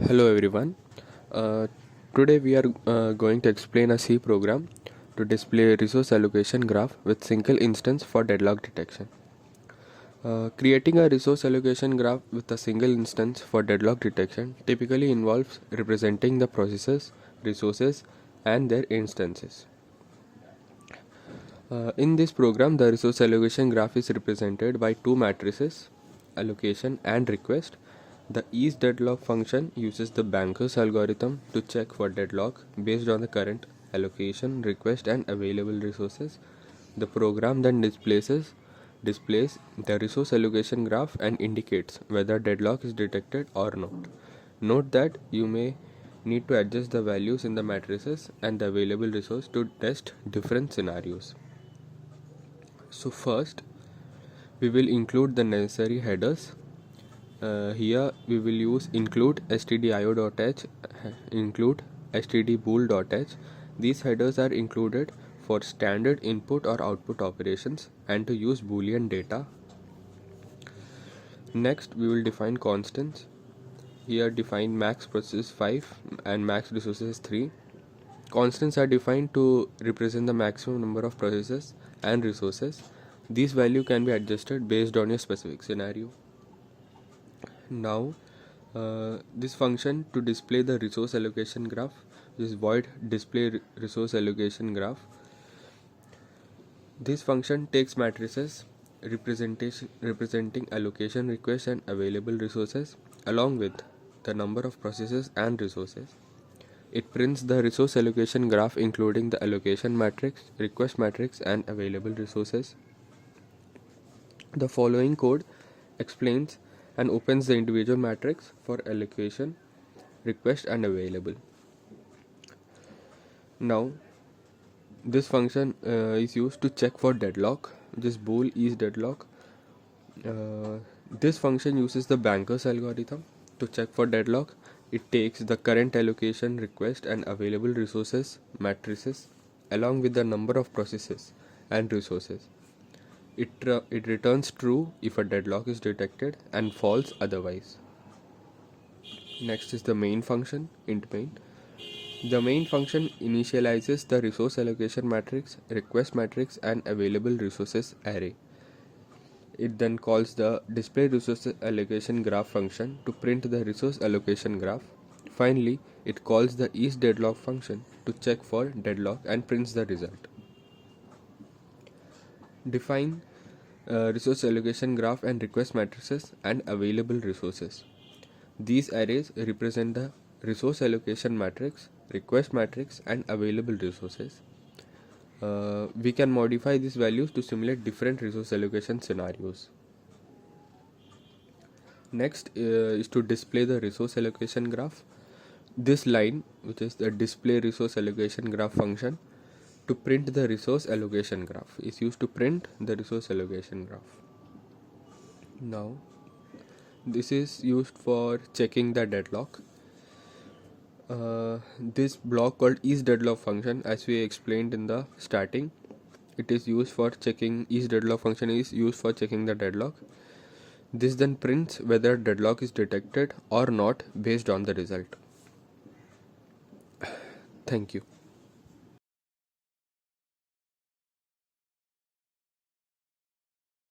Hello everyone. Uh, Today we are going to explain a C program to display resource allocation graph with single instance for deadlock detection. Creating a resource allocation graph with a single instance for deadlock detection typically involves representing the processes, resources, and their instances. In this program, the resource allocation graph is represented by two matrices, allocation and request. The isDeadlock function uses the banker's algorithm to check for deadlock based on the current allocation, request, and available resources. The program then displays the resource allocation graph and indicates whether deadlock is detected or not. Note that you may need to adjust the values in the matrices and the available resource to test different scenarios. So first, we will include the necessary headers. Here we will use include stdio.h, include stdbool.h. These headers are included for standard input or output operations and to use boolean data. Next, we will define constants. Here define max process 5 and max resources 3. Constants are defined to represent the maximum number of processes and resources. These value can be adjusted based on your specific scenario. Now, this function to display the resource allocation graph is void display resource allocation graph. This function takes matrices representing allocation requests and available resources along with the number of processes and resources. It prints the resource allocation graph including the allocation matrix, request matrix, and available resources. The following code explains and opens the individual matrix for allocation, request, and available. Now, this function is used to check for deadlock, which is bool isDeadlock. This function uses the banker's algorithm to check for deadlock. It takes the current allocation, request, and available resources matrices along with the number of processes and resources. It returns true if a deadlock is detected and false otherwise. Next is the main function, int main. The main function initializes the resource allocation matrix, request matrix, and available resources array. It then calls the display resource allocation graph function to print the resource allocation graph. Finally, it calls the isDeadlock function to check for deadlock and prints the result. Define resource allocation graph and request matrices and available resources. These arrays represent the resource allocation matrix, request matrix, and available resources. We can modify these values to simulate different resource allocation scenarios. Next is to display the resource allocation graph. This line, which is the display resource allocation graph function, to print the resource allocation graph, is used to print the resource allocation graph. Now, this is used for checking the deadlock. This block called isDeadlock function, as we explained in the starting, it is used for checking. isDeadlock function is used for checking the deadlock. This then prints whether deadlock is detected or not based on the result. Thank you.